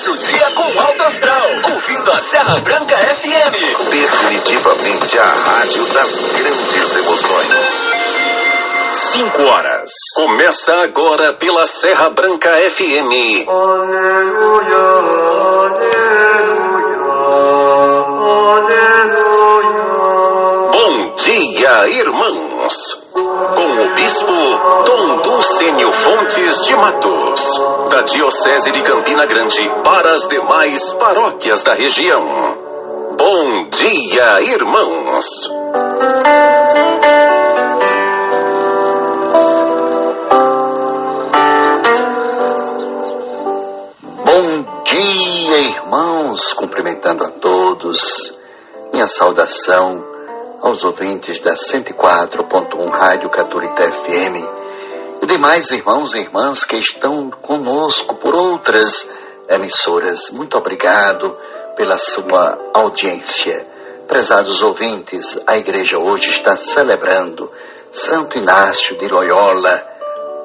Comece o dia com alto astral, ouvindo a Serra Branca FM. Definitivamente a rádio das grandes emoções. 5 horas. Começa agora pela Serra Branca FM. Aleluia, aleluia, aleluia. Bom dia, irmãos. Com o bispo Dom Dulcênio Fontes de Matos, da Diocese de Campina Grande para as demais paróquias da região. Bom dia, irmãos. Bom dia, irmãos, cumprimentando a todos. Minha saudação aos ouvintes da 104.1 Rádio Católica FM e demais irmãos e irmãs que estão conosco por outras emissoras. Muito obrigado pela sua audiência. Prezados ouvintes, a igreja hoje está celebrando Santo Inácio de Loyola,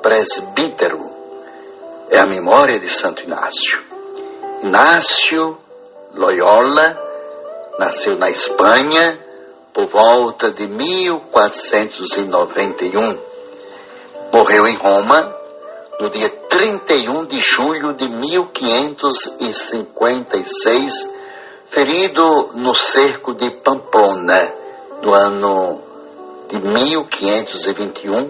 presbítero. É a memória de Santo Inácio. Inácio Loyola nasceu na Espanha por volta de 1491. Morreu em Roma no dia 31 de julho de 1556, ferido no cerco de Pamplona, no ano de 1521.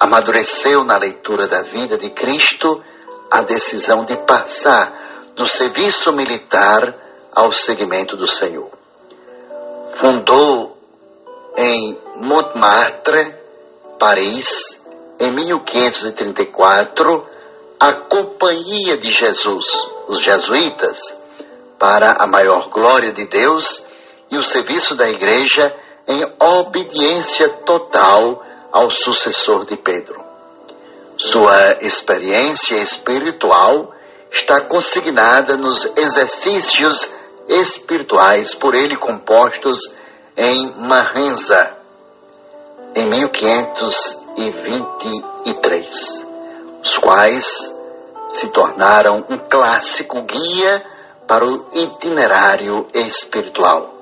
Amadureceu na leitura da vida de Cristo a decisão de passar do serviço militar ao seguimento do Senhor. Fundou em Montmartre, Paris, em 1534, a Companhia de Jesus, os jesuítas, para a maior glória de Deus e o serviço da Igreja em obediência total ao sucessor de Pedro. Sua experiência espiritual está consignada nos exercícios espirituais por ele compostos em Marenza, em 1523, os quais se tornaram um clássico guia para o itinerário espiritual.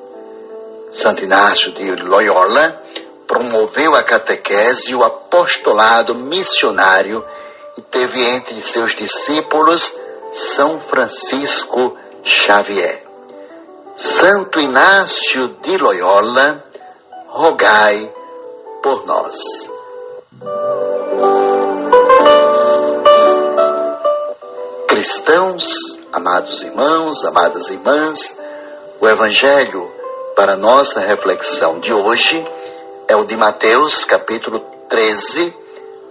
Santo Inácio de Loyola promoveu a catequese e o apostolado missionário e teve entre seus discípulos São Francisco Xavier. Santo Inácio de Loyola, rogai por nós. Cristãos, amados irmãos, amadas irmãs, o Evangelho para nossa reflexão de hoje é o de Mateus, capítulo 13,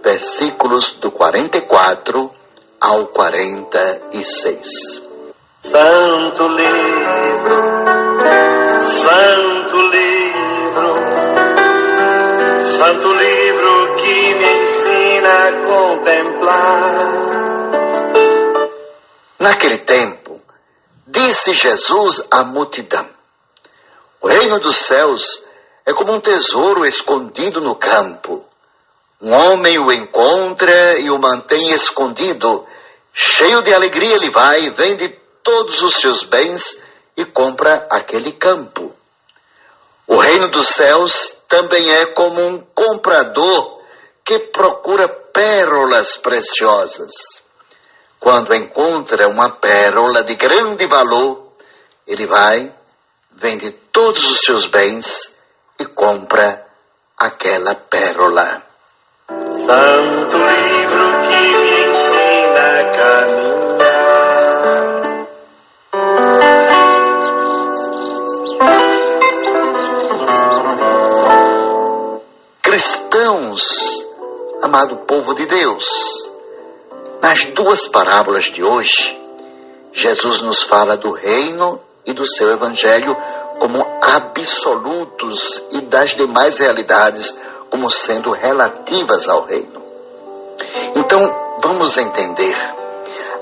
versículos do 44 ao 46. Santo livro, santo livro, santo livro que me ensina a contemplar. Naquele tempo, disse Jesus à multidão: o reino dos céus é como um tesouro escondido no campo. Um homem o encontra e o mantém escondido. Cheio de alegria ele vai, vende todos os seus bens e compra aquele campo. O reino dos céus também é como um comprador que procura pérolas preciosas. Quando encontra uma pérola de grande valor, ele vai, vende todos os seus bens e compra aquela pérola. Santo livro que me ensina a caminhar. Cristãos, amado povo de Deus, nas duas parábolas de hoje, Jesus nos fala do reino e do seu evangelho como absolutos e das demais realidades como sendo relativas ao reino. Então, vamos entender.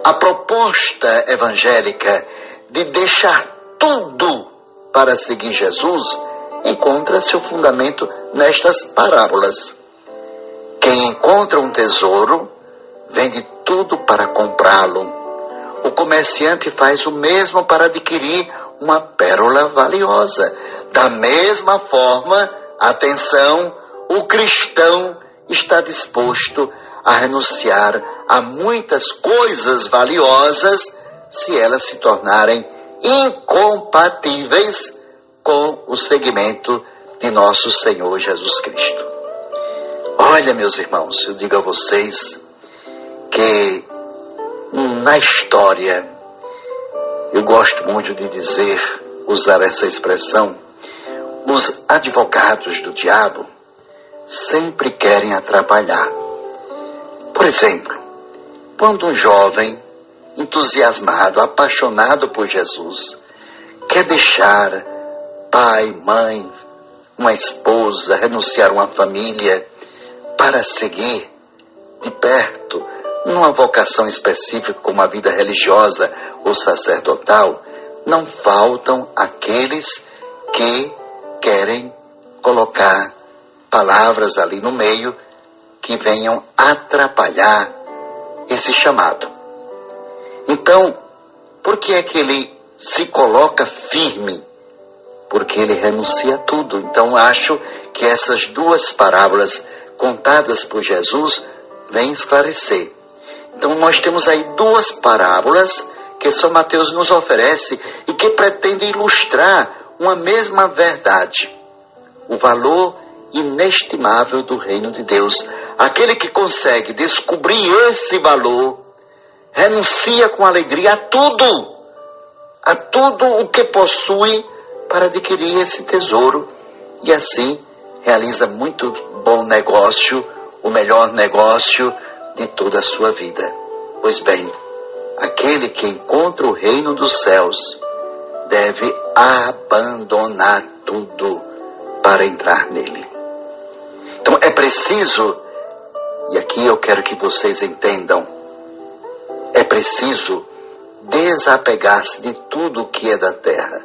A proposta evangélica de deixar tudo para seguir Jesus encontra seu fundamento nestas parábolas. Quem encontra um tesouro, vende tudo para comprá-lo. o comerciante faz o mesmo para adquirir uma pérola valiosa. Da mesma forma, atenção, o cristão está disposto a renunciar a muitas coisas valiosas se elas se tornarem incompatíveis com o seguimento de nosso Senhor Jesus Cristo. Olha, meus irmãos, eu digo a vocês que na história, eu gosto muito de usar essa expressão, os advogados do diabo sempre querem atrapalhar. Por exemplo, quando um jovem entusiasmado, apaixonado por Jesus, quer deixar pai, mãe, uma esposa, renunciar a uma família para seguir de perto numa vocação específica como a vida religiosa ou sacerdotal, não faltam aqueles que querem colocar palavras ali no meio que venham atrapalhar esse chamado. Então, por que é que ele se coloca firme? Porque ele renuncia a tudo. Então, acho que essas duas parábolas contadas por Jesus vêm esclarecer. Então, nós temos aí duas parábolas que São Mateus nos oferece e que pretendem ilustrar uma mesma verdade: o valor inestimável do reino de Deus. Aquele que consegue descobrir esse valor, renuncia com alegria a tudo o que possui para adquirir esse tesouro, e assim realiza muito bom negócio, o melhor negócio de toda a sua vida. Pois bem, aquele que encontra o reino dos céus deve abandonar tudo para entrar nele. Então é preciso, e aqui eu quero que vocês entendam, é preciso desapegar-se de tudo que é da terra,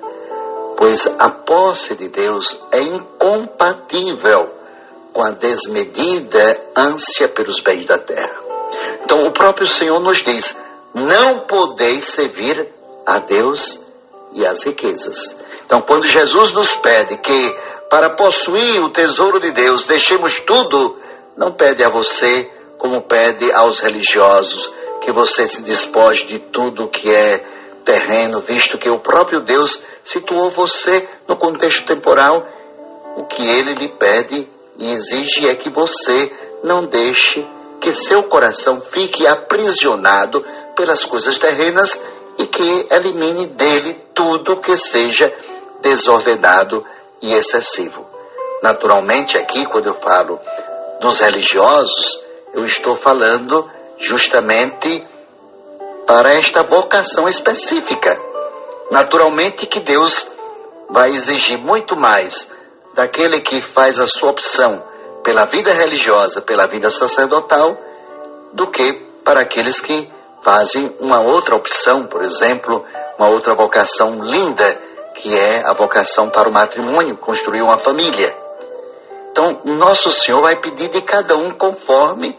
pois a posse de Deus é incompatível com a desmedida ânsia pelos bens da terra. Então o próprio Senhor nos diz: não podeis servir a Deus e às riquezas. Então quando Jesus nos pede que para possuir o tesouro de Deus deixemos tudo, não pede a você como pede aos religiosos que você se despoje de tudo que é terreno, visto que o próprio Deus situou você no contexto temporal. O que ele lhe pede e exige é que você não deixe que seu coração fique aprisionado pelas coisas terrenas e que elimine dele tudo que seja desordenado e excessivo. Naturalmente, aqui, quando eu falo dos religiosos, eu estou falando justamente para esta vocação específica. Naturalmente que Deus vai exigir muito mais daquele que faz a sua opção pela vida religiosa, pela vida sacerdotal, do que para aqueles que fazem uma outra opção, por exemplo, uma outra vocação linda, que é a vocação para o matrimônio, construir uma família. Então, nosso Senhor vai pedir de cada um conforme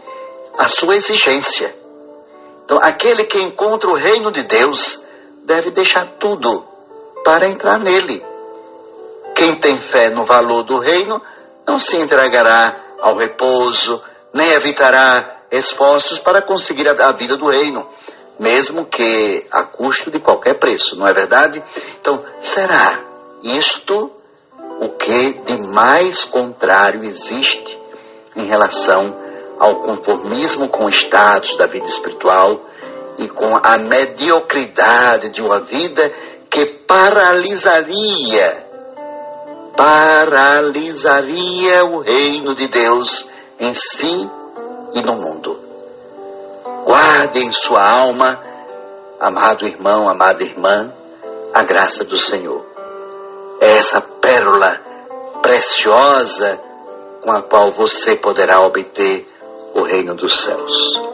a sua exigência. Então, aquele que encontra o reino de Deus deve deixar tudo para entrar nele. Quem tem fé no valor do reino não se entregará ao repouso, nem evitará esforços para conseguir a vida do reino, mesmo que a custo de qualquer preço, não é verdade? Então, será isto o que de mais contrário existe em relação ao conformismo com o status da vida espiritual e com a mediocridade de uma vida que paralisaria o reino de Deus em si e no mundo. Guarde em sua alma, amado irmão, amada irmã, a graça do Senhor. É essa pérola preciosa com a qual você poderá obter o reino dos céus.